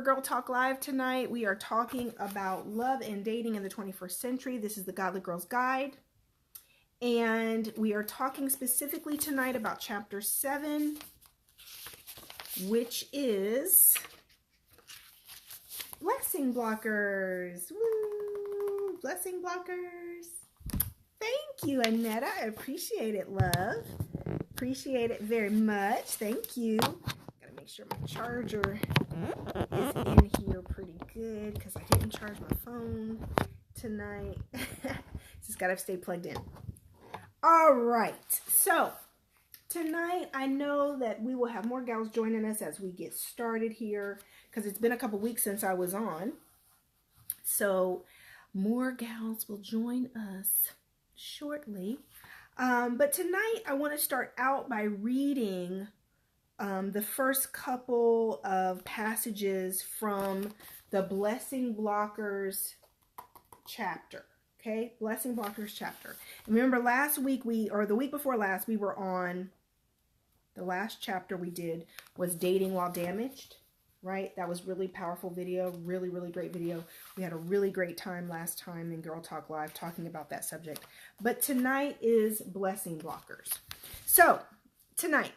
Girl Talk Live tonight. We are talking about love and dating in the 21st century. This is the Godly Girl's Guide. And we are talking specifically tonight about chapter 7, which is blessing blockers. Woo! Blessing blockers. Thank you, Annetta. I appreciate it, love. Appreciate it very much. Thank you. Gotta make sure my charger is in here pretty good because I didn't charge my phone tonight. Just gotta stay plugged in. All right. So tonight, I know that we will have more gals joining us as we get started here because it's been a couple weeks since I was on. So more gals will join us shortly. But tonight, I want to start out by reading the first couple of passages from the Blessing Blockers chapter. Okay, Blessing Blockers chapter. And remember last week or the week before last, we were on the last chapter we did was Dating While Damaged, right? That was really powerful video, really, really great video. We had a really great time last time in Girl Talk Live talking about that subject. But tonight is Blessing Blockers. So tonight,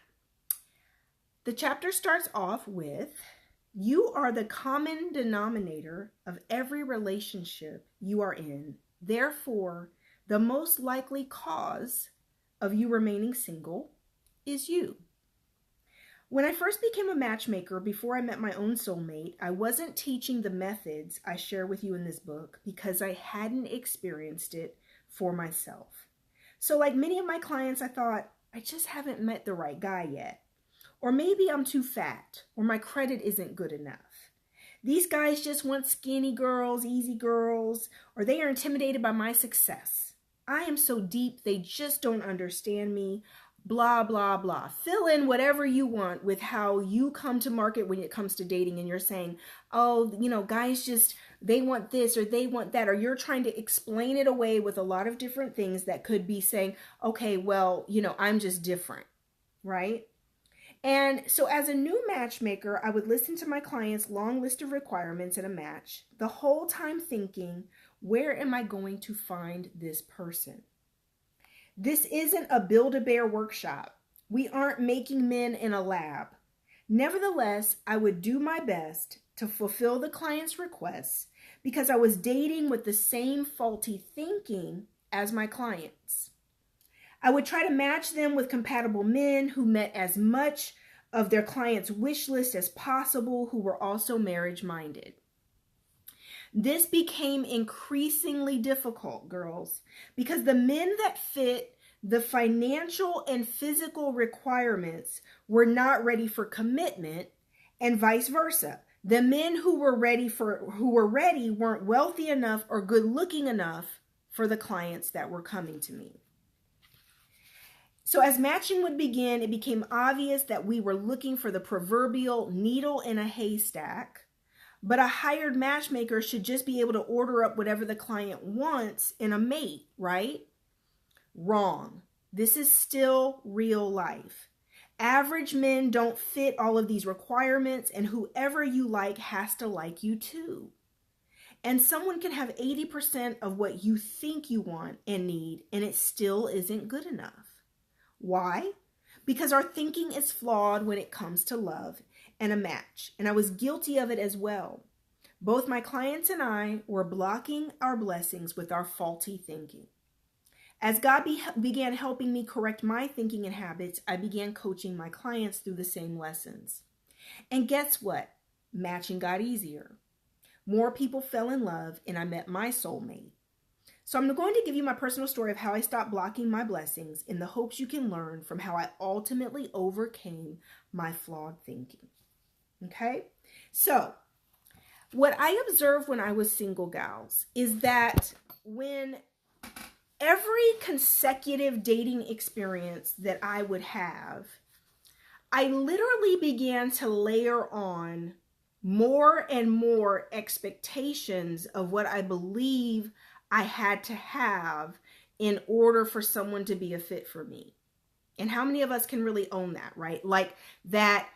the chapter starts off with, you are the common denominator of every relationship you are in. Therefore, the most likely cause of you remaining single is you. When I first became a matchmaker before I met my own soulmate, I wasn't teaching the methods I share with you in this book because I hadn't experienced it for myself. So like many of my clients, I thought, I just haven't met the right guy yet. Or maybe I'm too fat, or my credit isn't good enough. These guys just want skinny girls, easy girls, or they are intimidated by my success. I am so deep, they just don't understand me. Blah, blah, blah. Fill in whatever you want with how you come to market when it comes to dating. And you're saying, oh, you know, guys just, they want this or they want that. Or you're trying to explain it away with a lot of different things that could be saying, okay, well, you know, I'm just different, right? And so as a new matchmaker, I would listen to my client's long list of requirements in a match, the whole time thinking, where am I going to find this person? This isn't a Build-A-Bear workshop. We aren't making men in a lab. Nevertheless, I would do my best to fulfill the client's requests because I was dating with the same faulty thinking as my clients. I would try to match them with compatible men who met as much of their client's wish list as possible, who were also marriage-minded. This became increasingly difficult, girls, because the men that fit the financial and physical requirements were not ready for commitment, and vice versa. The men who were ready weren't wealthy enough or good-looking enough for the clients that were coming to me. So as matching would begin, it became obvious that we were looking for the proverbial needle in a haystack, but a hired matchmaker should just be able to order up whatever the client wants in a mate, right? Wrong. This is still real life. Average men don't fit all of these requirements, and whoever you like has to like you too. And someone can have 80% of what you think you want and need, and it still isn't good enough. Why? Because our thinking is flawed when it comes to love and a match. And I was guilty of it as well. Both my clients and I were blocking our blessings with our faulty thinking. As God began helping me correct my thinking and habits, I began coaching my clients through the same lessons. And guess what? Matching got easier. More people fell in love, and I met my soulmate. So I'm going to give you my personal story of how I stopped blocking my blessings in the hopes you can learn from how I ultimately overcame my flawed thinking. Okay? So what I observed when I was single, gals, is that when every consecutive dating experience that I would have, I literally began to layer on more and more expectations of what I believe I had to have in order for someone to be a fit for me. And how many of us can really own that, right? Like that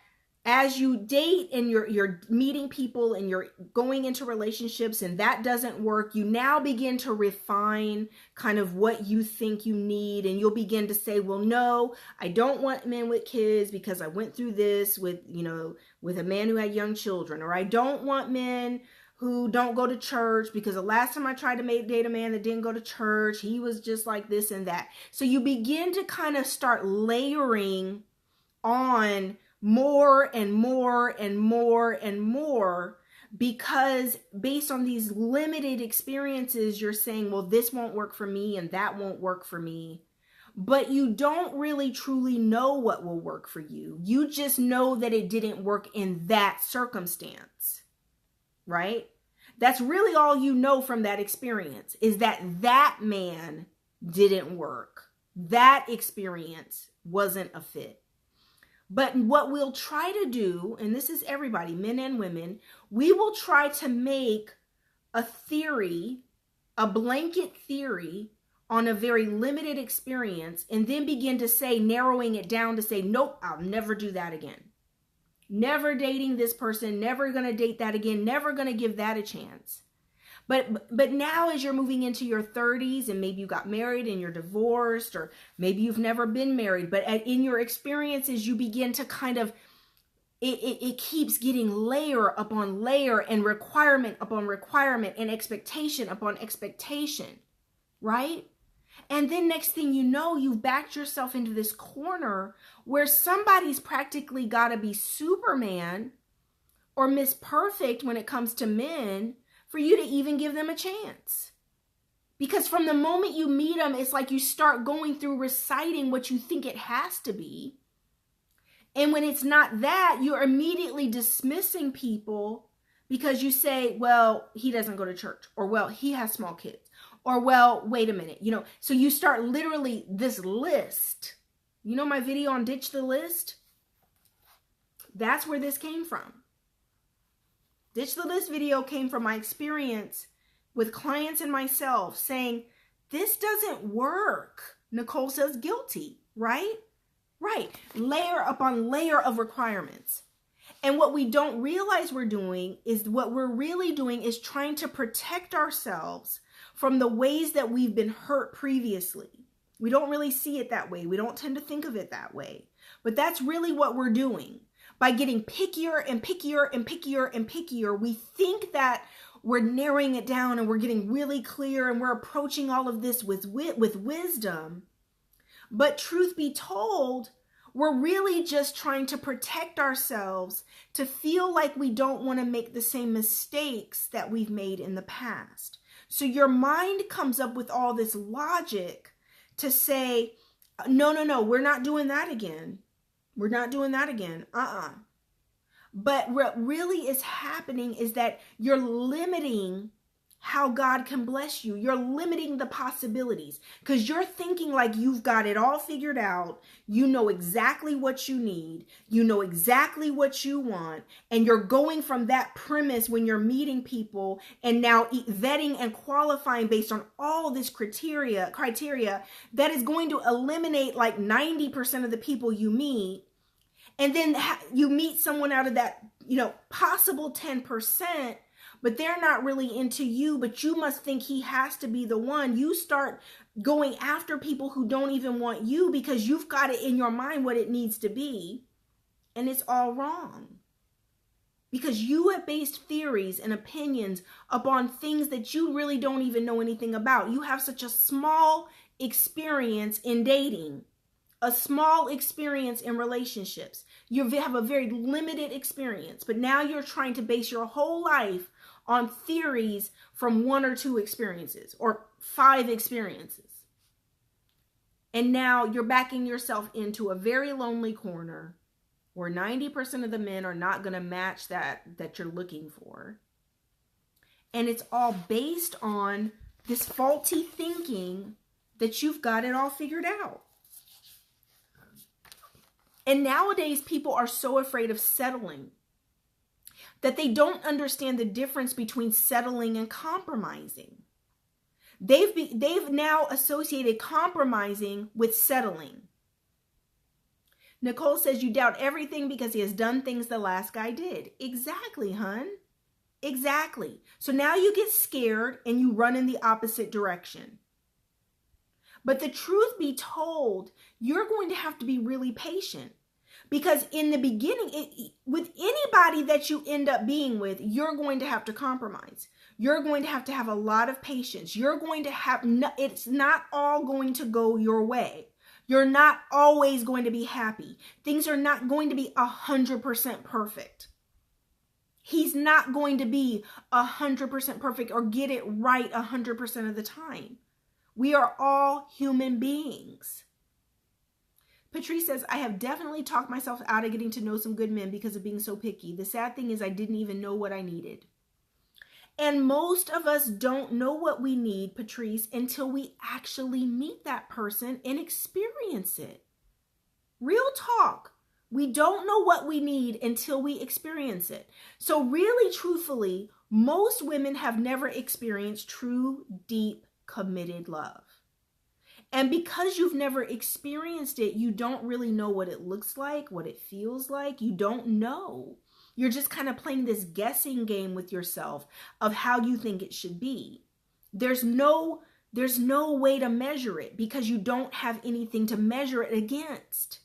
as you date and you're meeting people and you're going into relationships and that doesn't work, you now begin to refine kind of what you think you need. And you'll begin to say, well, no, I don't want men with kids because I went through this with, with a man who had young children. Or I don't want men who don't go to church because the last time I tried to date a man that didn't go to church, he was just like this and that. So you begin to kind of start layering on more and more and more and more, because based on these limited experiences, you're saying, well, this won't work for me and that won't work for me. But you don't really truly know what will work for you. You just know that it didn't work in that circumstance, right? That's really all you know from that experience, is that that man didn't work. That experience wasn't a fit. But what we'll try to do, and this is everybody, men and women, we will try to make a theory, a blanket theory on a very limited experience, and then begin to say, narrowing it down to say, nope, I'll never do that again. Never dating this person, never going to date that again, never going to give that a chance. But now as you're moving into your 30s and maybe you got married and you're divorced, or maybe you've never been married, but in your experiences, you begin to kind of, it keeps getting layer upon layer and requirement upon requirement and expectation upon expectation, right? And then next thing you know, you've backed yourself into this corner where somebody's practically got to be Superman or Miss Perfect when it comes to men for you to even give them a chance. Because from the moment you meet them, it's like you start going through reciting what you think it has to be. And when it's not that, you're immediately dismissing people because you say, well, he doesn't go to church, or well, he has small kids, or well, wait a minute, so you start literally this list. My video on Ditch the List? That's where this came from. Ditch the List video came from my experience with clients and myself saying, this doesn't work. Nicole says guilty, right? Right. Layer upon layer of requirements. And what we don't realize we're doing is what we're really doing is trying to protect ourselves from the ways that we've been hurt previously. We don't really see it that way. We don't tend to think of it that way. But that's really what we're doing. By getting pickier and pickier and pickier and pickier, we think that we're narrowing it down and we're getting really clear and we're approaching all of this with wisdom. But truth be told, we're really just trying to protect ourselves to feel like we don't want to make the same mistakes that we've made in the past. So your mind comes up with all this logic to say, no, we're not doing that again. We're not doing that again. But what really is happening is that you're limiting how God can bless you. You're limiting the possibilities because you're thinking like you've got it all figured out. You know exactly what you need. You know exactly what you want. And you're going from that premise when you're meeting people and now vetting and qualifying based on all this criteria that is going to eliminate like 90% of the people you meet. And then you meet someone out of that, possible 10%, but they're not really into you, but you must think he has to be the one. You start going after people who don't even want you because you've got it in your mind what it needs to be. And it's all wrong. Because you have based theories and opinions upon things that you really don't even know anything about. You have such a small experience in dating. A small experience in relationships. You have a very limited experience, but now you're trying to base your whole life on theories from 1 or 2 experiences or 5 experiences. And now you're backing yourself into a very lonely corner where 90% of the men are not going to match that you're looking for. And it's all based on this faulty thinking that you've got it all figured out. And nowadays, people are so afraid of settling that they don't understand the difference between settling and compromising. They've now associated compromising with settling. Nicole says, you doubt everything because he has done things the last guy did. Exactly, hun. Exactly. So now you get scared and you run in the opposite direction. But the truth be told, you're going to have to be really patient. Because in the beginning, with anybody that you end up being with, you're going to have to compromise. You're going to have a lot of patience. You're going to have, it's not all going to go your way. You're not always going to be happy. Things are not going to be 100% perfect. He's not going to be 100% perfect or get it right 100% of the time. We are all human beings. Patrice says, I have definitely talked myself out of getting to know some good men because of being so picky. The sad thing is I didn't even know what I needed. And most of us don't know what we need, Patrice, until we actually meet that person and experience it. Real talk. We don't know what we need until we experience it. So really, truthfully, most women have never experienced true, deep, committed love. And because you've never experienced it, you don't really know what it looks like, what it feels like. You don't know. You're just kind of playing this guessing game with yourself of how you think it should be. There's no way to measure it because you don't have anything to measure it against.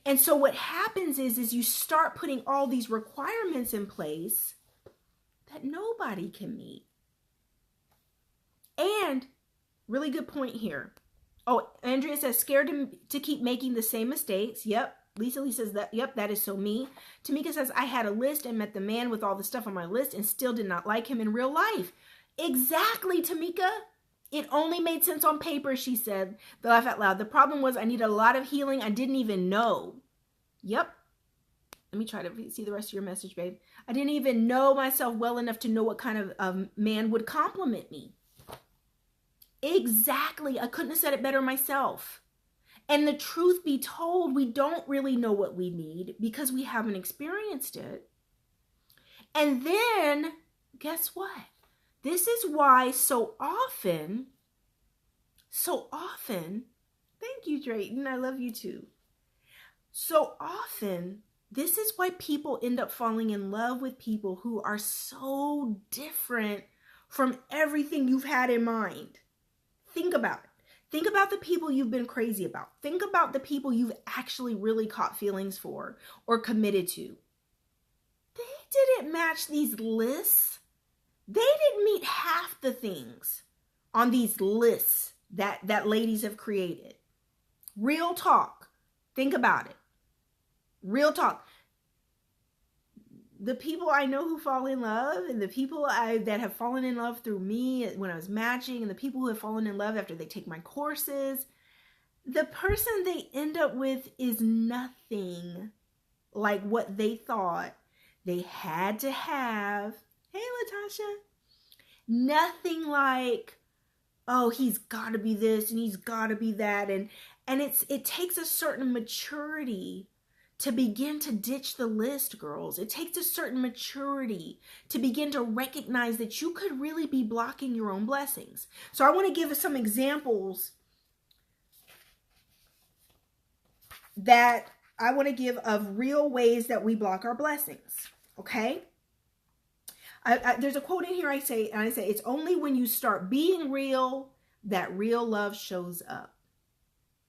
And so what happens is you start putting all these requirements in place that nobody can meet. And really good point here. Oh, Andrea says, scared to keep making the same mistakes. Yep. Lisa Lee says that. Yep, that is so me. Tamika says, I had a list and met the man with all the stuff on my list and still did not like him in real life. Exactly, Tamika. It only made sense on paper, she said. The laugh out loud. The problem was I needed a lot of healing I didn't even know. Yep. Let me try to see the rest of your message, babe. I didn't even know myself well enough to know what kind of man would compliment me. Exactly. I couldn't have said it better myself. And the truth be told, we don't really know what we need because we haven't experienced it. And then, guess what? This is why so often, thank you, Drayton, I love you too. So often, this is why people end up falling in love with people who are so different from everything you've had in mind. Think about it. Think about the people you've been crazy about. Think about the people you've actually really caught feelings for or committed to. They didn't match these lists. They didn't meet half the things on these lists that ladies have created. Real talk. Think about it. Real talk. The people I know who fall in love and the people that have fallen in love through me when I was matching and the people who have fallen in love after they take my courses, the person they end up with is nothing like what they thought they had to have. Hey, Latasha. Nothing like, oh, he's got to be this and he's got to be that. And it takes a certain maturity to begin to ditch the list, girls. It takes a certain maturity to begin to recognize that you could really be blocking your own blessings. So I want to give some examples that I want to give of real ways that we block our blessings. Okay? There's a quote in here I say, it's only when you start being real that real love shows up.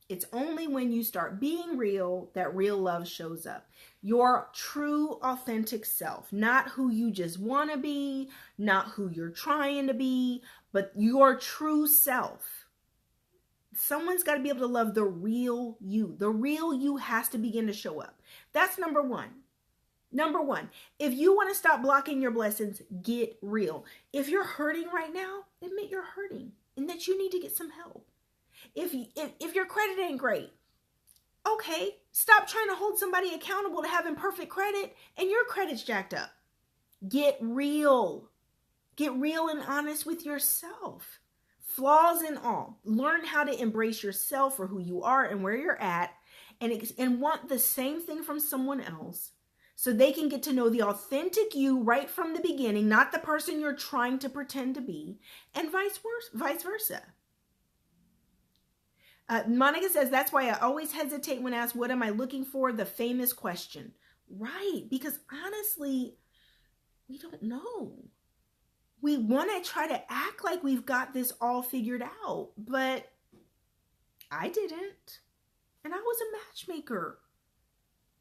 It's only when you start being real that real love shows up. Your true, authentic self. Not who you just want to be, not who you're trying to be, but your true self. Someone's got to be able to love the real you. The real you has to begin to show up. That's number one. Number one, if you want to stop blocking your blessings, get real. If you're hurting right now, admit you're hurting and that you need to get some help. If your credit ain't great, okay, stop trying to hold somebody accountable to having perfect credit and your credit's jacked up. Get real. Get real and honest with yourself. Flaws and all. Learn how to embrace yourself for who you are and where you're at and want the same thing from someone else so they can get to know the authentic you right from the beginning, not the person you're trying to pretend to be, and vice versa. Monica says, that's why I always hesitate when asked, what am I looking for? The famous question. Right, because honestly, we don't know. We want to try to act like we've got this all figured out, but I didn't. And I was a matchmaker.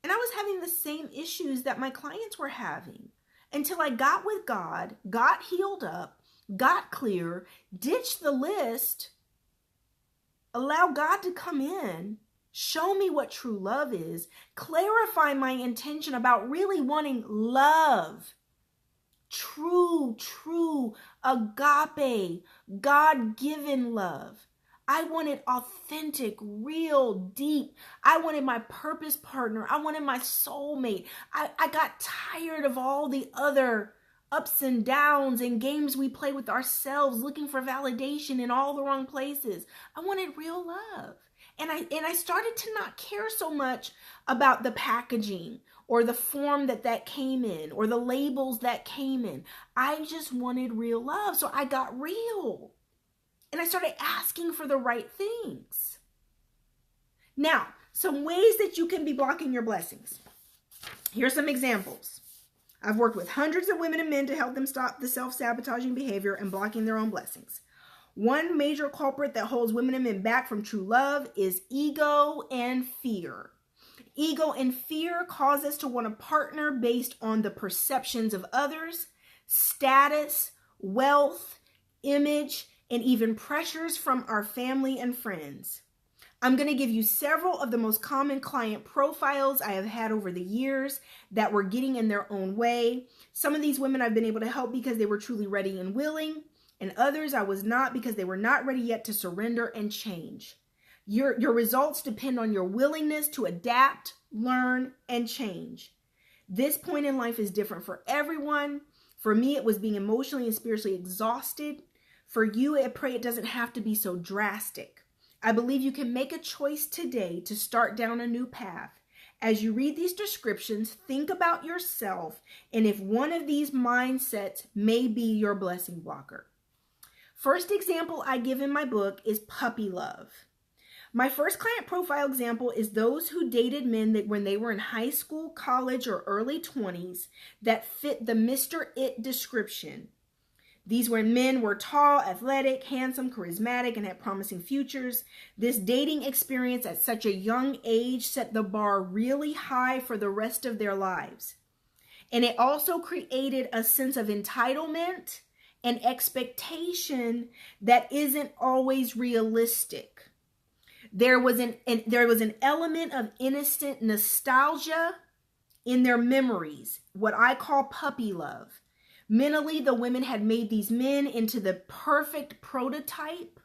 And I was having the same issues that my clients were having until I got with God, got healed up, got clear, ditched the list, allow God to come in, show me what true love is, clarify my intention about really wanting love, true, agape, God-given love. I wanted authentic, real, deep. I wanted my purpose partner. I wanted my soulmate. I got tired of all the other ups and downs and games we play with ourselves, looking for validation in all the wrong places. I wanted real love. And I started to not care so much about the packaging or the form that came in or the labels that came in. I just wanted real love. So I got real. And I started asking for the right things. Now, some ways that you can be blocking your blessings. Here's some examples. I've worked with hundreds of women and men to help them stop the self-sabotaging behavior and blocking their own blessings. One major culprit that holds women and men back from true love is ego and fear. Ego and fear cause us to want a partner based on the perceptions of others, status, wealth, image, and even pressures from our family and friends. I'm going to give you several of the most common client profiles I have had over the years that were getting in their own way. Some of these women I've been able to help because they were truly ready and willing, and others I was not because they were not ready yet to surrender and change. Your results depend on your willingness to adapt, learn, and change. This point in life is different for everyone. For me, it was being emotionally and spiritually exhausted. For you, I pray it doesn't have to be so drastic. I believe you can make a choice today to start down a new path. As you read these descriptions, think about yourself and if one of these mindsets may be your blessing blocker. First example I give in my book is puppy love. My first client profile example is those who dated men that when they were in high school, college, or early 20s that fit the Mr. It description. These men were tall, athletic, handsome, charismatic, and had promising futures. This dating experience at such a young age set the bar really high for the rest of their lives. And it also created a sense of entitlement and expectation that isn't always realistic. There was an element of innocent nostalgia in their memories, what I call puppy love. Mentally, the women had made these men into the perfect prototype.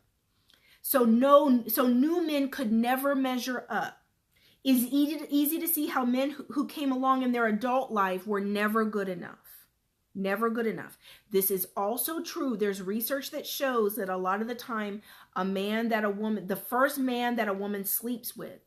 So new men could never measure up. It's easy to see how men who came along in their adult life were never good enough. Never good enough. This is also true. There's research that shows that a lot of the time, the first man that a woman sleeps with,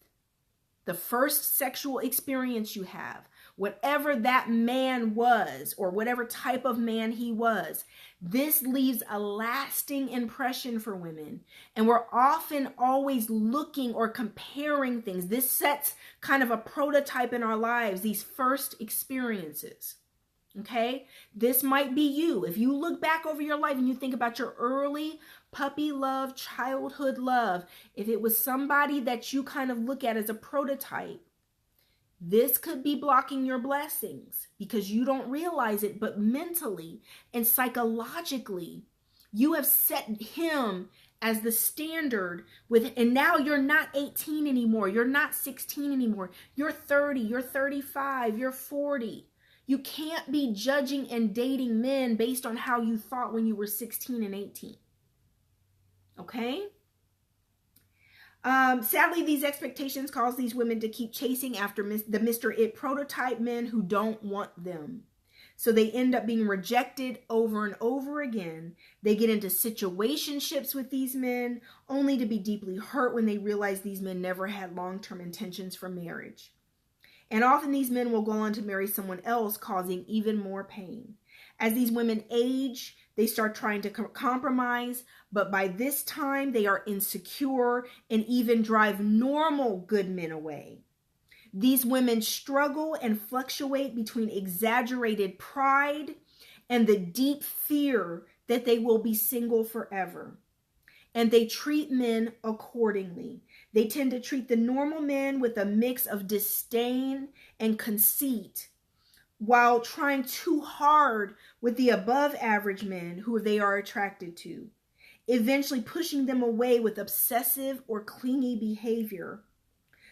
the first sexual experience you have, whatever that man was or whatever type of man he was, this leaves a lasting impression for women. And we're often always looking or comparing things. This sets kind of a prototype in our lives, these first experiences. Okay? This might be you. If you look back over your life and you think about your early puppy love, childhood love, if it was somebody that you kind of look at as a prototype, this could be blocking your blessings because you don't realize it, but mentally and psychologically, you have set him as the standard and now you're not 18 anymore. You're not 16 anymore. You're 30, you're 35, you're 40. You can't be judging and dating men based on how you thought when you were 16 and 18. Okay? Sadly, these expectations cause these women to keep chasing after the Mr. It prototype men who don't want them. So they end up being rejected over and over again. They get into situationships with these men only to be deeply hurt when they realize these men never had long-term intentions for marriage. And often these men will go on to marry someone else, causing even more pain. As these women age, They start trying to compromise, but by this time they are insecure and even drive normal good men away. These women struggle and fluctuate between exaggerated pride and the deep fear that they will be single forever. And they treat men accordingly. They tend to treat the normal men with a mix of disdain and conceit, while trying too hard with the above average men who they are attracted to, eventually pushing them away with obsessive or clingy behavior.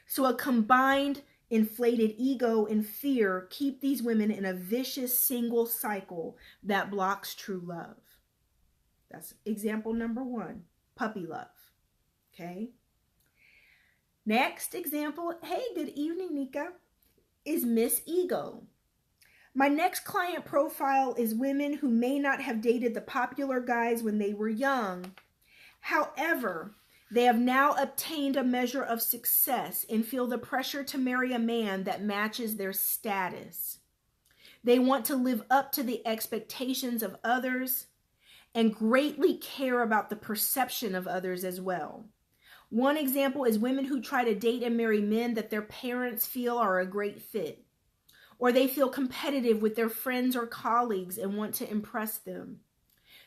So a combined inflated ego and fear keep these women in a vicious single cycle that blocks true love. That's example number 1, puppy love. Okay. Next example, hey, good evening, Nika, is Miss Ego. My next client profile is women who may not have dated the popular guys when they were young. However, they have now obtained a measure of success and feel the pressure to marry a man that matches their status. They want to live up to the expectations of others and greatly care about the perception of others as well. One example is women who try to date and marry men that their parents feel are a great fit, or they feel competitive with their friends or colleagues and want to impress them.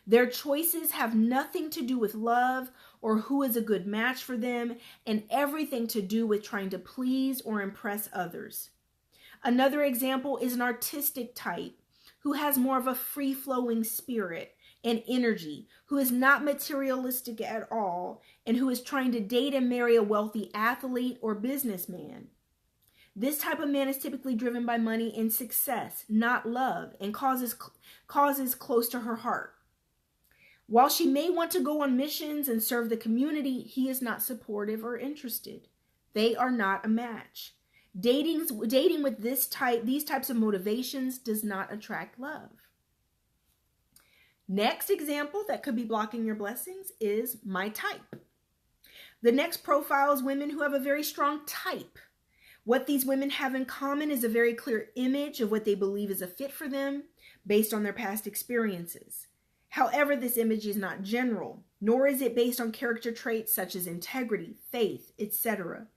Their choices have nothing to do with love or who is a good match for them, and everything to do with trying to please or impress others. Another example is an artistic type who has more of a free-flowing spirit and energy, who is not materialistic at all, and who is trying to date and marry a wealthy athlete or businessman. This type of man is typically driven by money and success, not love, and causes close to her heart. While she may want to go on missions and serve the community, he is not supportive or interested. They are not a match. Dating with these types of motivations does not attract love. Next example that could be blocking your blessings is my type. The next profile is women who have a very strong type. What these women have in common is a very clear image of what they believe is a fit for them based on their past experiences. However, this image is not general, nor is it based on character traits such as integrity, faith, etc.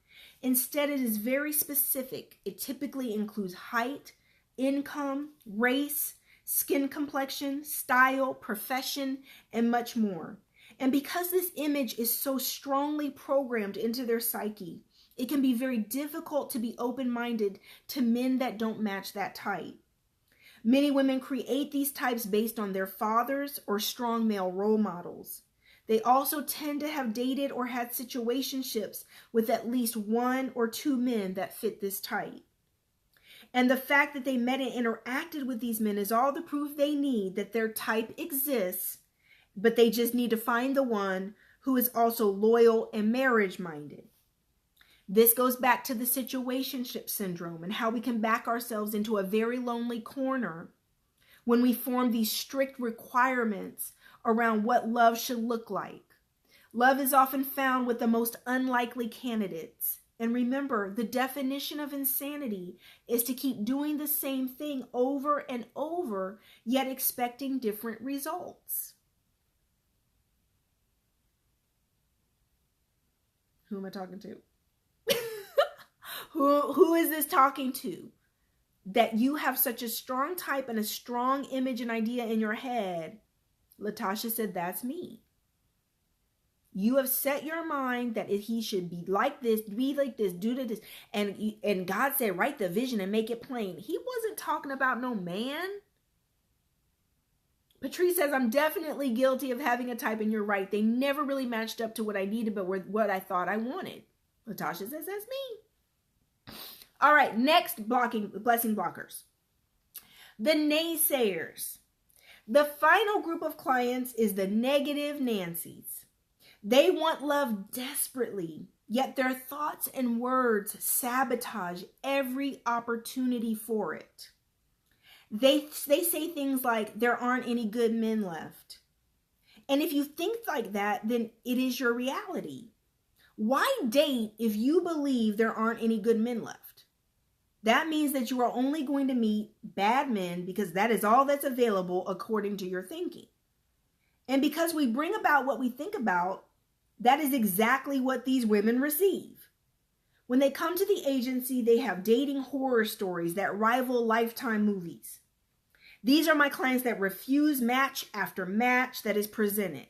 Instead, it is very specific. It typically includes height, income, race, skin complexion, style, profession, and much more. And because this image is so strongly programmed into their psyche, it can be very difficult to be open-minded to men that don't match that type. Many women create these types based on their fathers or strong male role models. They also tend to have dated or had situationships with at least 1 or 2 men that fit this type. And the fact that they met and interacted with these men is all the proof they need that their type exists, but they just need to find the one who is also loyal and marriage-minded. This goes back to the situationship syndrome and how we can back ourselves into a very lonely corner when we form these strict requirements around what love should look like. Love is often found with the most unlikely candidates. And remember, the definition of insanity is to keep doing the same thing over and over, yet expecting different results. Who am I talking to? Who is this talking to? That you have such a strong type and a strong image and idea in your head. Latasha said, that's me. You have set your mind that if he should be like this, be like this, do this. And God said, write the vision and make it plain. He wasn't talking about no man. Patrice says, I'm definitely guilty of having a type, and you're right. They never really matched up to what I needed, but what I thought I wanted. Latasha says, that's me. All right, next blessing blockers. The naysayers. The final group of clients is the negative Nancys. They want love desperately, yet their thoughts and words sabotage every opportunity for it. They say things like, there aren't any good men left. And if you think like that, then it is your reality. Why date if you believe there aren't any good men left? That means that you are only going to meet bad men because that is all that's available according to your thinking. And because we bring about what we think about, that is exactly what these women receive. When they come to the agency, they have dating horror stories that rival Lifetime movies. These are my clients that refuse match after match that is presented.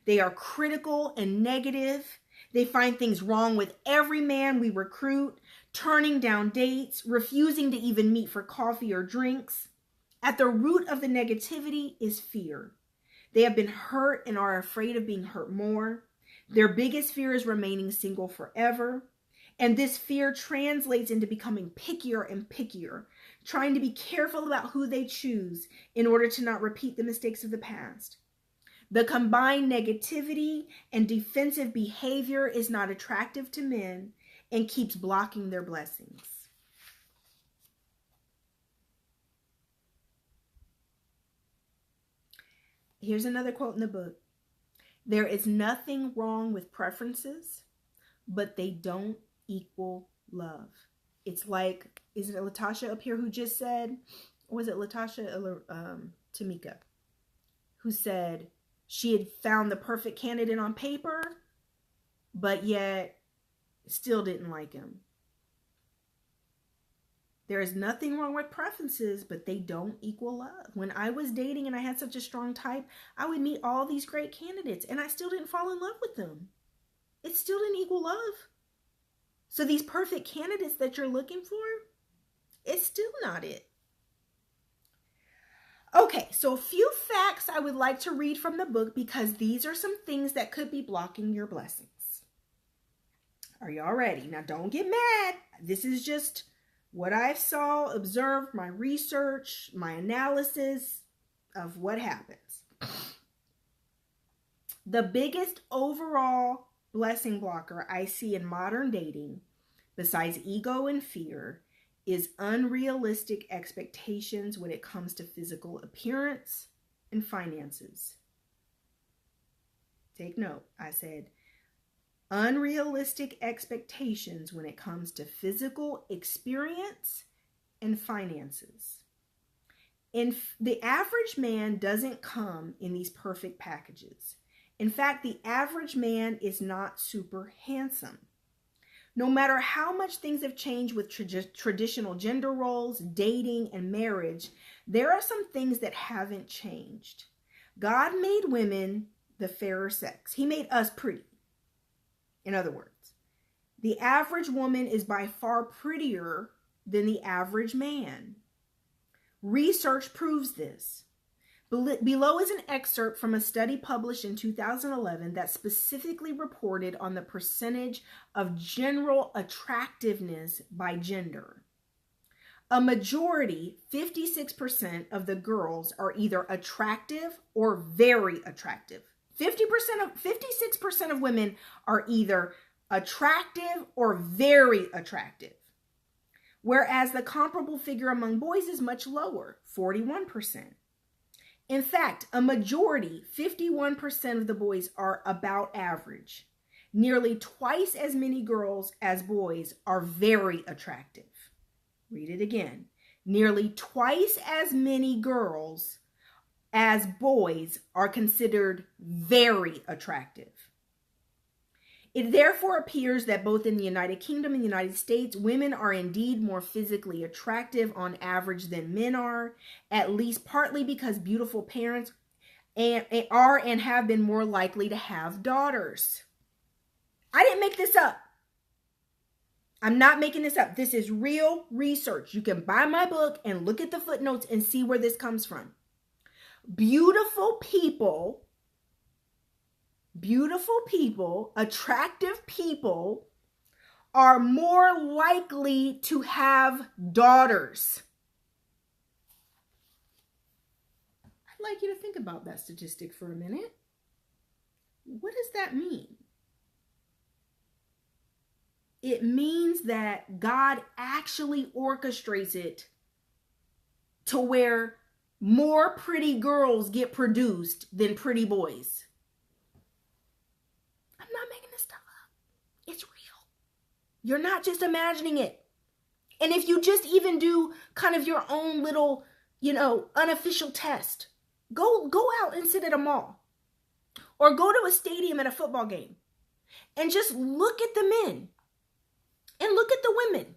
They are critical and negative. They find things wrong with every man we recruit, turning down dates, refusing to even meet for coffee or drinks. At the root of the negativity is fear. They have been hurt and are afraid of being hurt more. Their biggest fear is remaining single forever. And this fear translates into becoming pickier and pickier, trying to be careful about who they choose in order to not repeat the mistakes of the past. The combined negativity and defensive behavior is not attractive to men and keeps blocking their blessings. Here's another quote in the book. There is nothing wrong with preferences, but they don't equal love. It's like, is it Latasha up here who just said, or was it Latasha or Tamika, who said she had found the perfect candidate on paper, but yet still didn't like him. There is nothing wrong with preferences, but they don't equal love. When I was dating and I had such a strong type, I would meet all these great candidates and I still didn't fall in love with them. It still didn't equal love. So these perfect candidates that you're looking for, it's still not it. Okay, so a few facts I would like to read from the book because these are some things that could be blocking your blessings. Are y'all ready? Now don't get mad. This is just what I saw, observed, my research, my analysis of what happens. The biggest overall blessing blocker I see in modern dating, besides ego and fear, is unrealistic expectations when it comes to physical appearance and finances. Take note, I said unrealistic expectations when it comes to physical experience and finances. And the average man doesn't come in these perfect packages. In fact, the average man is not super handsome. No matter how much things have changed with traditional gender roles, dating, and marriage, there are some things that haven't changed. God made women the fairer sex. He made us pretty. In other words, the average woman is by far prettier than the average man. Research proves this. Below is an excerpt from a study published in 2011 that specifically reported on the percentage of general attractiveness by gender. A majority, 56% of the girls are either attractive or very attractive. 56% of women are either attractive or very attractive. Whereas the comparable figure among boys is much lower, 41%. In fact, a majority, 51% of the boys are about average. Nearly twice as many girls as boys are very attractive. Read it again. Nearly twice as many girls as boys are considered very attractive. It therefore appears that both in the United Kingdom and the United States, women are indeed more physically attractive on average than men are, at least partly because beautiful parents are and have been more likely to have daughters. I didn't make this up. I'm not making this up. This is real research. You can buy my book and look at the footnotes and see where this comes from. Beautiful people, attractive people are more likely to have daughters. I'd like you to think about that statistic for a minute. What does that mean? It means that God actually orchestrates it to where more pretty girls get produced than pretty boys. I'm not making this stuff up. It's real. You're not just imagining it. And if you just even do kind of your own little, unofficial test, go out and sit at a mall. Or go to a stadium at a football game and just look at the men and look at the women.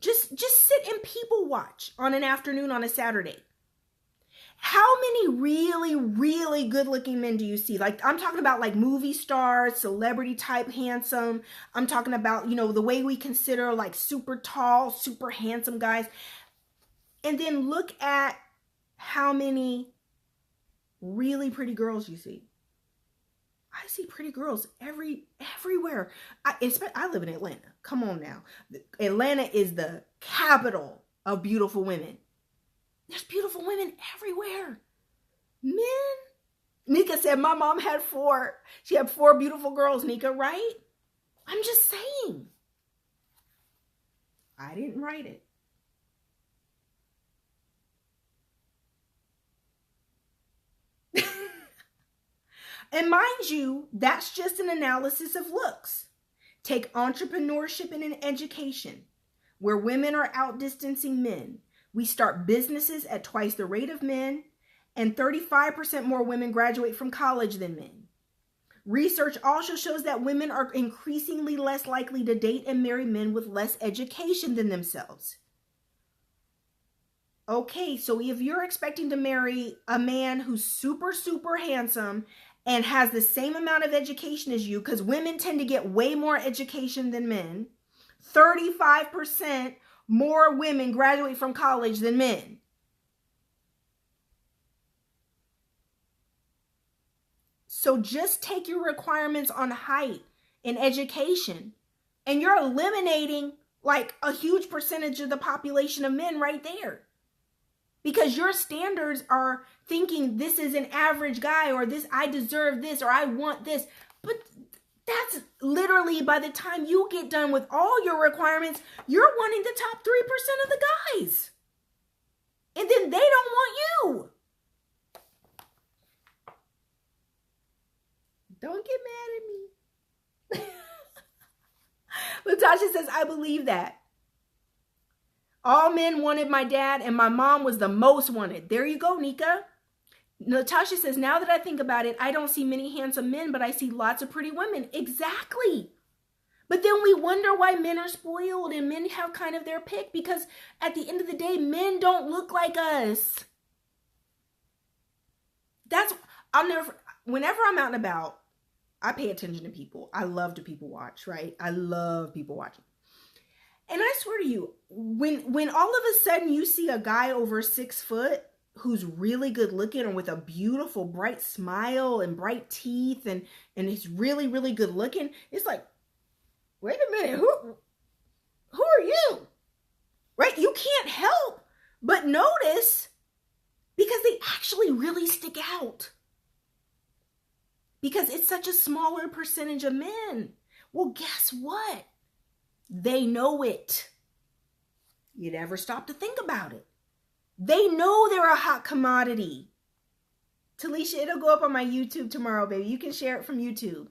Just sit and people watch on an afternoon on a Saturday. How many really, really good looking men do you see? Like, I'm talking about like movie stars, celebrity type handsome. I'm talking about, you know, the way we consider like super tall, super handsome guys. And then look at how many really pretty girls you see. I see pretty girls everywhere. I live in Atlanta. Come on now. Atlanta is the capital of beautiful women. There's beautiful women everywhere. Men. Nika said, my mom had 4. She had 4 beautiful girls, Nika, right? I'm just saying. I didn't write it. And mind you, that's just an analysis of looks. Take entrepreneurship and an education, where women are outdistancing men. We start businesses at twice the rate of men, and 35% more women graduate from college than men. Research also shows that women are increasingly less likely to date and marry men with less education than themselves. Okay, so if you're expecting to marry a man who's super, super handsome and has the same amount of education as you, because women tend to get way more education than men, 35% more women graduate from college than men. So just take your requirements on height and education, and you're eliminating like a huge percentage of the population of men right there. Because your standards are thinking this is an average guy, or this, I deserve this, or I want this. But that's literally, by the time you get done with all your requirements, you're wanting the top 3% of the guys. And then they don't want you. Don't get mad at me. Latasha says, I believe that. All men wanted my dad, and my mom was the most wanted. There you go, Nika. Natasha says, now that I think about it, I don't see many handsome men, but I see lots of pretty women. Exactly. But then we wonder why men are spoiled and men have kind of their pick, because at the end of the day, men don't look like us. Whenever I'm out and about, I pay attention to people. I love to people watch, right? I love people watching. And I swear to you, when all of a sudden you see a guy over 6 foot who's really good looking and with a beautiful bright smile and bright teeth and he's really, really good looking, it's like, wait a minute, who are you? Right? You can't help but notice, because they actually really stick out. Because it's such a smaller percentage of men. Well, guess what? They know it. You never stop to think about it. They know they're a hot commodity. Talisha, it'll go up on my YouTube tomorrow, baby. You can share it from YouTube.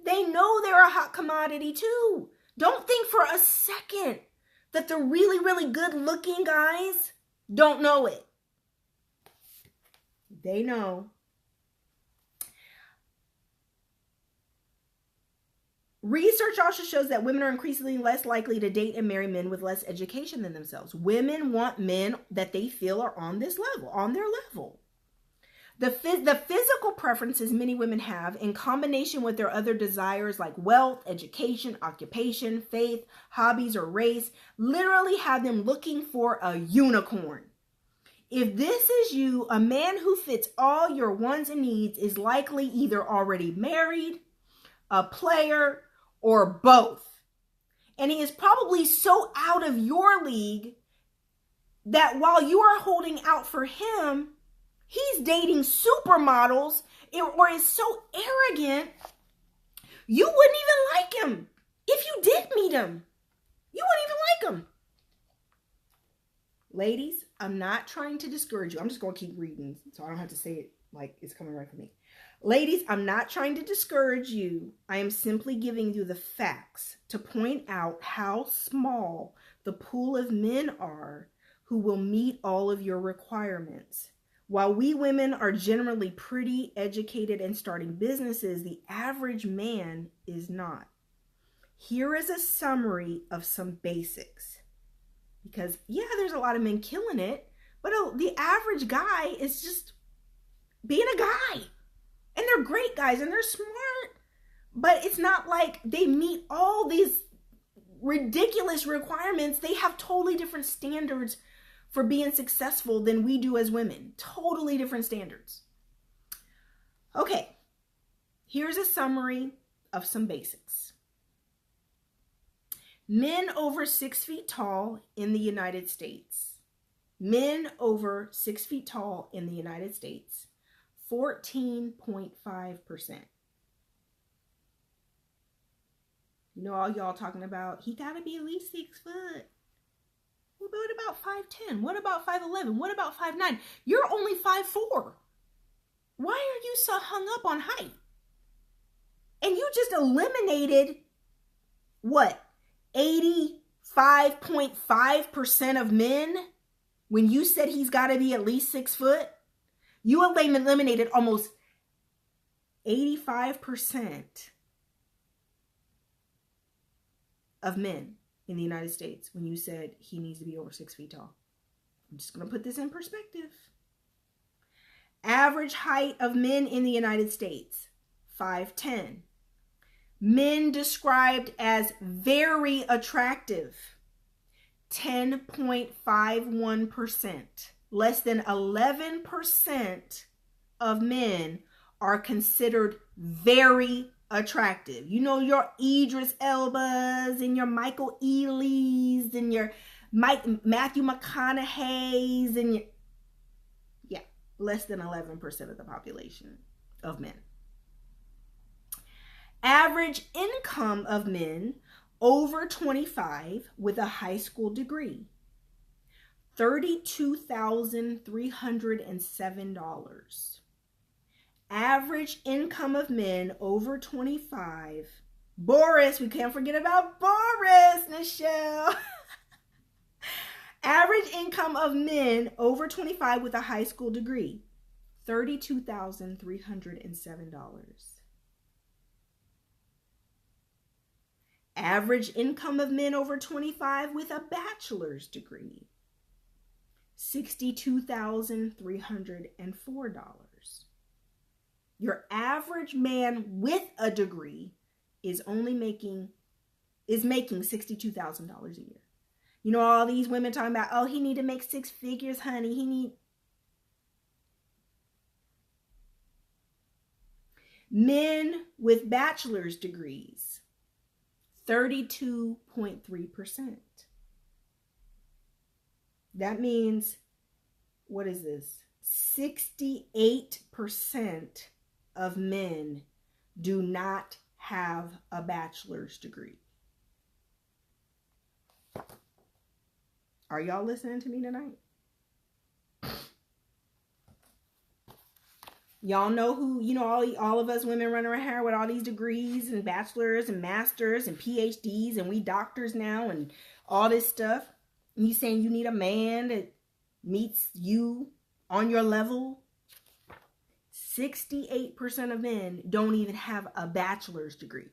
They know they're a hot commodity too. Don't think for a second that the really, really good looking guys don't know it. They know. Research also shows that women are increasingly less likely to date and marry men with less education than themselves. Women want men that they feel are on this level, on their level. The physical preferences many women have, in combination with their other desires like wealth, education, occupation, faith, hobbies, or race, literally have them looking for a unicorn. If this is you, a man who fits all your wants and needs is likely either already married, a player, or both. And he is probably so out of your league that while you are holding out for him, he's dating supermodels or is so arrogant, you wouldn't even like him. If you did meet him, you wouldn't even like him. Ladies, I'm not trying to discourage you. I'm just going to keep reading so I don't have to say it like it's coming right from me. Ladies, I'm not trying to discourage you. I am simply giving you the facts to point out how small the pool of men are who will meet all of your requirements. While we women are generally pretty educated and starting businesses, the average man is not. Here is a summary of some basics. Because, yeah, there's a lot of men killing it, but the average guy is just being a guy. And they're great guys and they're smart. But it's not like they meet all these ridiculous requirements. They have totally different standards for being successful than we do as women. Totally different standards. Okay, here's a summary of some basics. Men over 6 feet tall in the United States. Men over 6 feet tall in the United States, 14.5%. You know, all y'all talking about, he got to be at least 6 foot. What about 5'10"? What about 5'11"? What about 5'9"? You're only 5'4". Why are you so hung up on height? And you just eliminated, what, 85.5% of men when you said he's got to be at least 6 foot? You eliminated almost 85% of men in the United States when you said he needs to be over 6 feet tall. I'm just going to put this in perspective. Average height of men in the United States, 5'10". Men described as very attractive, 10.51%. Less than 11% of men are considered very attractive. You know, your Idris Elbas and your Michael Ealy's and your Matthew McConaughey's and your, yeah, less than 11% of the population of men. Average income of men over 25 with a high school degree, $32,307. Average income of men over 25. Boris, we can't forget about Boris, Michelle. Average income of men over 25 with a high school degree, $32,307. Average income of men over 25 with a bachelor's degree, $62,304. Your average man with a degree is making $62,000 a year. You know, all these women talking about, oh, he need to make 6 figures, honey. Men with bachelor's degrees, 32.3%. That means, what is this? 68% of men do not have a bachelor's degree. Are y'all listening to me tonight? Y'all know who, you know, all of us women running around here with all these degrees and bachelors and masters and PhDs and we doctors now and all this stuff. And you saying you need a man that meets you on your level? 68% of men don't even have a bachelor's degree.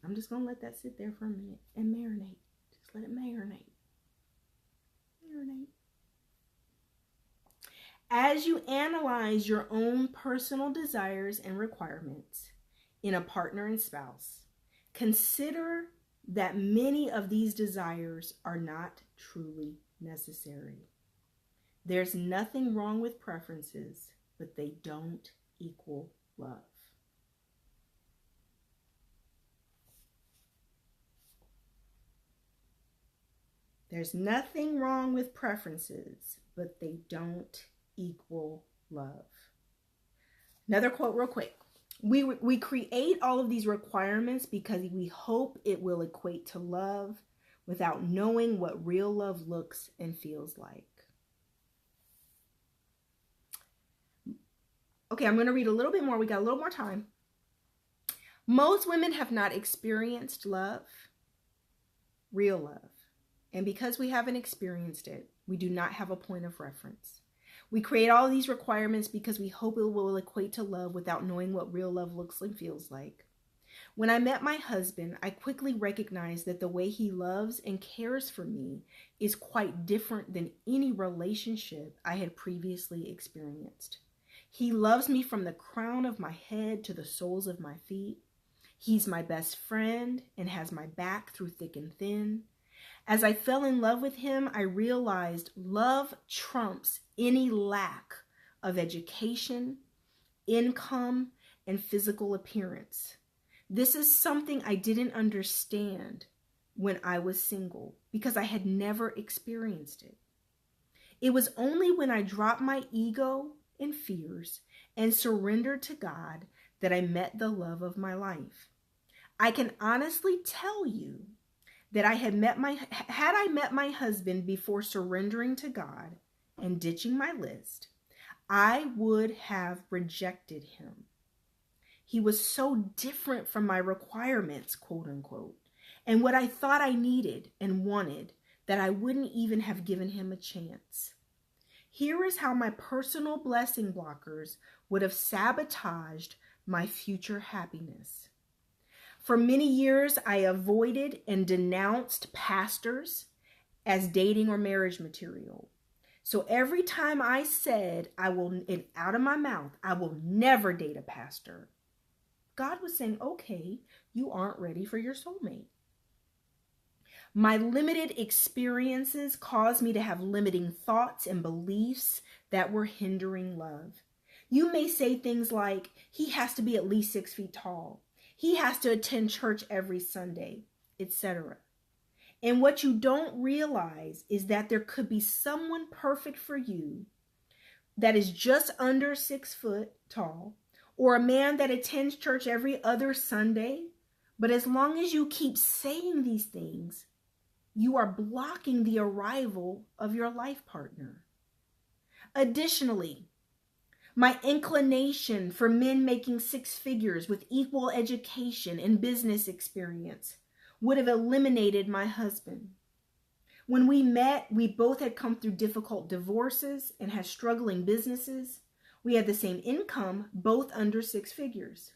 I'm just going to let that sit there for a minute and marinate. Just let it marinate. Marinate. As you analyze your own personal desires and requirements in a partner and spouse, consider that many of these desires are not truly necessary. There's nothing wrong with preferences, but they don't equal love. There's nothing wrong with preferences, but they don't equal love. Another quote real quick. We create all of these requirements because we hope it will equate to love without knowing what real love looks and feels like. Okay, I'm going to read a little bit more. We got a little more time. Most women have not experienced love, real love. And because we haven't experienced it, we do not have a point of reference. We create all these requirements because we hope it will equate to love without knowing what real love looks and feels like. When I met my husband, I quickly recognized that the way he loves and cares for me is quite different than any relationship I had previously experienced. He loves me from the crown of my head to the soles of my feet. He's my best friend and has my back through thick and thin. As I fell in love with him, I realized love trumps any lack of education, income, and physical appearance. This is something I didn't understand when I was single because I had never experienced it. It was only when I dropped my ego and fears and surrendered to God that I met the love of my life. I can honestly tell you that had I met my husband before surrendering to God and ditching my list, I would have rejected him. He was so different from my requirements, quote unquote, and what I thought I needed and wanted that I wouldn't even have given him a chance. Here is how my personal blessing blockers would have sabotaged my future happiness. For many years, I avoided and denounced pastors as dating or marriage material. So every time I said out of my mouth, I will never date a pastor, God was saying, okay, you aren't ready for your soulmate. My limited experiences caused me to have limiting thoughts and beliefs that were hindering love. You may say things like, he has to be at least 6 feet tall. He has to attend church every Sunday, etc. And what you don't realize is that there could be someone perfect for you that is just under 6 foot tall, or a man that attends church every other Sunday. But as long as you keep saying these things, you are blocking the arrival of your life partner. Additionally, my inclination for men making 6 figures with equal education and business experience would have eliminated my husband. When we met, we both had come through difficult divorces and had struggling businesses. We had the same income, both under 6 figures.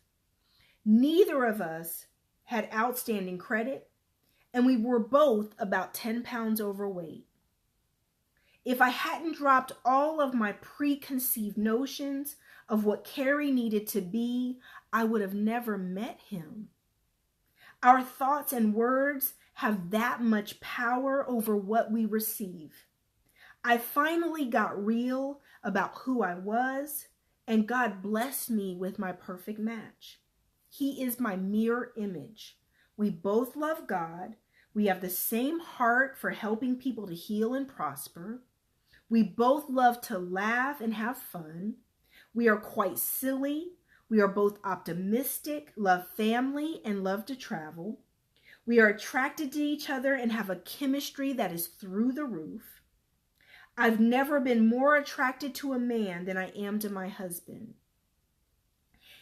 Neither of us had outstanding credit, and we were both about 10 pounds overweight. If I hadn't dropped all of my preconceived notions of what Carrie needed to be, I would have never met him. Our thoughts and words have that much power over what we receive. I finally got real about who I was, and God blessed me with my perfect match. He is my mirror image. We both love God. We have the same heart for helping people to heal and prosper. We both love to laugh and have fun. We are quite silly. We are both optimistic, love family, and love to travel. We are attracted to each other and have a chemistry that is through the roof. I've never been more attracted to a man than I am to my husband.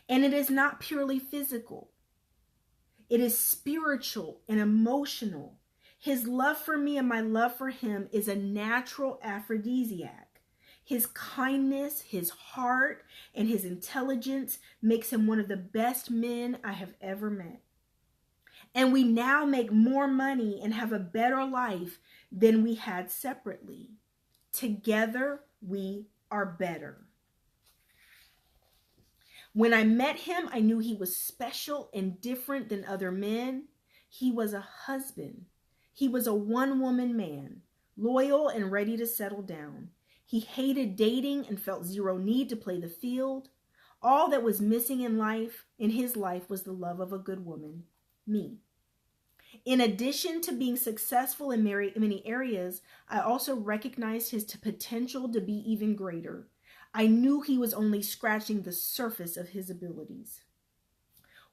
And it is not purely physical. It is spiritual and emotional. His love for me and my love for him is a natural aphrodisiac. His kindness, his heart, and his intelligence makes him one of the best men I have ever met. And we now make more money and have a better life than we had separately. Together, we are better. When I met him, I knew he was special and different than other men. He was a husband. He was a one-woman man, loyal and ready to settle down. He hated dating and felt zero need to play the field. All that was missing in his life was the love of a good woman, me. In addition to being successful in many areas, I also recognized his potential to be even greater. I knew he was only scratching the surface of his abilities.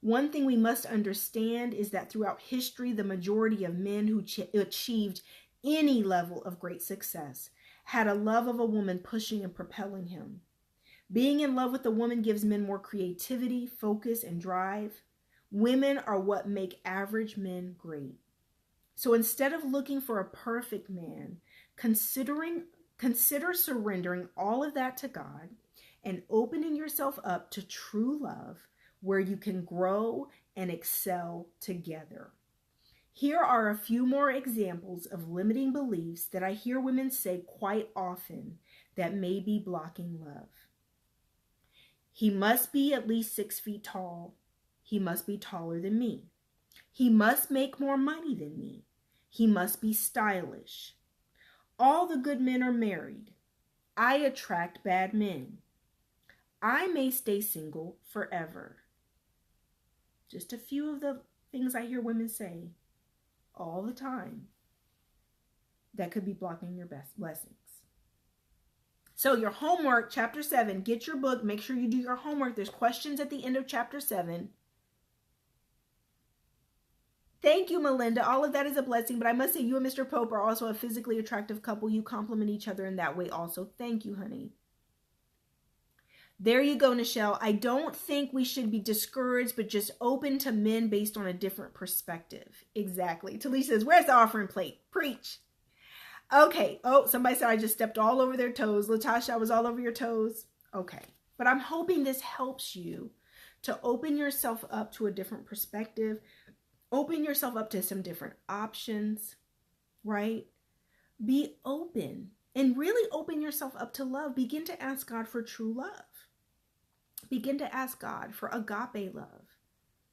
One thing we must understand is that throughout history, the majority of men who achieved any level of great success had a love of a woman pushing and propelling him. Being in love with a woman gives men more creativity, focus, and drive. Women are what make average men great. So instead of looking for a perfect man, consider surrendering all of that to God and opening yourself up to true love where you can grow and excel together. Here are a few more examples of limiting beliefs that I hear women say quite often that may be blocking love. He must be at least 6 feet tall. He must be taller than me. He must make more money than me. He must be stylish. All the good men are married. I attract bad men. I may stay single forever. Just a few of the things I hear women say all the time that could be blocking your best blessings. So your homework, chapter 7, get your book. Make sure you do your homework. There's questions at the end of chapter 7. Thank you, Melinda. All of that is a blessing, but I must say you and Mr. Pope are also a physically attractive couple. You complement each other in that way also. Thank you, honey. There you go, Nichelle. I don't think we should be discouraged, but just open to men based on a different perspective. Exactly. Talisha says, where's the offering plate? Preach. Okay. Oh, somebody said I just stepped all over their toes. Latasha, I was all over your toes. Okay. But I'm hoping this helps you to open yourself up to a different perspective. Open yourself up to some different options, right? Be open and really open yourself up to love. Begin to ask God for true love. Begin to ask God for agape love,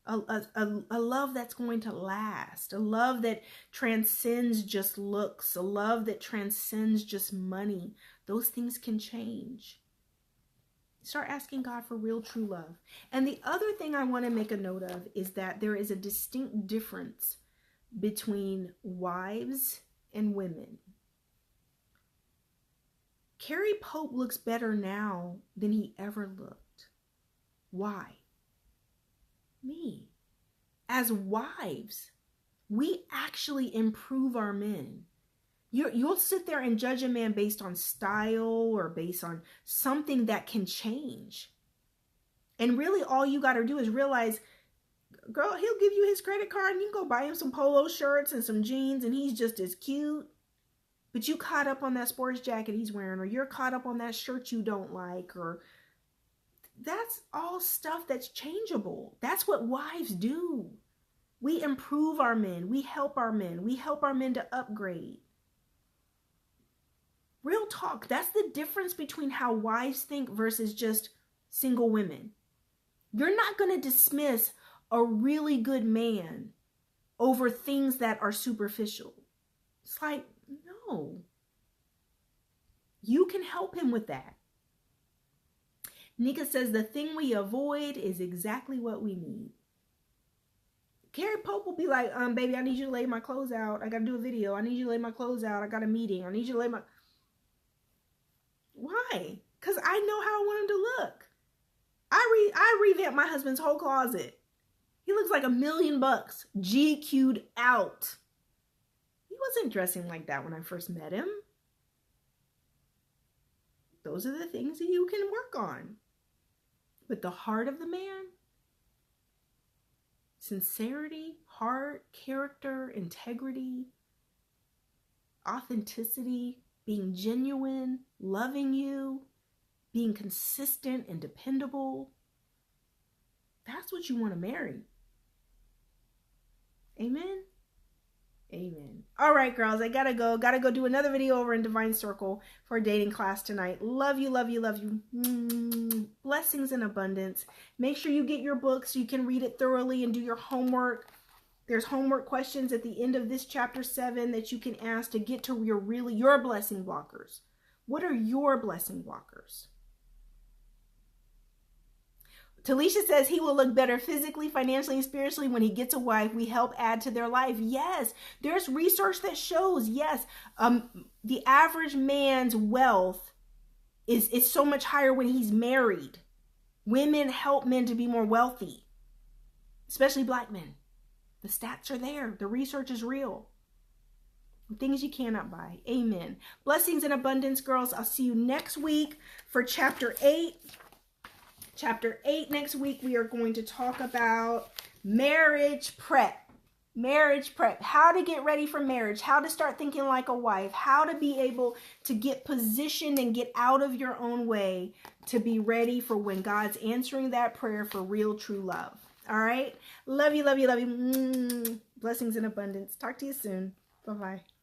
a love that's going to last, a love that transcends just looks, a love that transcends just money. Those things can change. Start asking God for real, true love. And the other thing I want to make a note of is that there is a distinct difference between wives and women. Carrie Pope looks better now than he ever looked. Why? Me. As wives, we actually improve our men. You'll sit there and judge a man based on style or based on something that can change. And really all you got to do is realize, girl, he'll give you his credit card and you can go buy him some polo shirts and some jeans and he's just as cute. But you caught up on that sports jacket he's wearing, or you're caught up on that shirt you don't like, or that's all stuff that's changeable. That's what wives do. We improve our men. We help our men. We help our men to upgrade. Real talk. That's the difference between how wives think versus just single women. You're not going to dismiss a really good man over things that are superficial. It's like, no. You can help him with that. Nika says the thing we avoid is exactly what we need. Carrie Pope will be like, baby, I need you to lay my clothes out. I got to do a video. I need you to lay my clothes out. I got a meeting. I need you to lay my... Why? Because I know how I want him to look. I revamped my husband's whole closet. He looks like $1 million, GQ'd out. He wasn't dressing like that when I first met him. Those are the things that you can work on. But the heart of the man, sincerity, heart, character, integrity, authenticity, being genuine, loving you, being consistent and dependable. That's what you want to marry. Amen? Amen. All right, girls, I gotta go. Gotta go do another video over in Divine Circle for a dating class tonight. Love you, love you, love you. Blessings in abundance. Make sure you get your book so you can read it thoroughly and do your homework. There's homework questions at the end of this chapter 7 that you can ask to get to your blessing blockers. What are your blessing blockers? Talisha says he will look better physically, financially, and spiritually when he gets a wife. We help add to their life. Yes, there's research that shows, yes, the average man's wealth is so much higher when he's married. Women help men to be more wealthy, especially black men. The stats are there. The research is real. Things you cannot buy. Amen. Blessings in abundance, girls. I'll see you next week for chapter 8. Chapter 8 next week, we are going to talk about marriage prep. Marriage prep, how to get ready for marriage, how to start thinking like a wife, how to be able to get positioned and get out of your own way to be ready for when God's answering that prayer for real, true love. All right. Love you, love you, love you. Blessings in abundance. Talk to you soon. Bye-bye.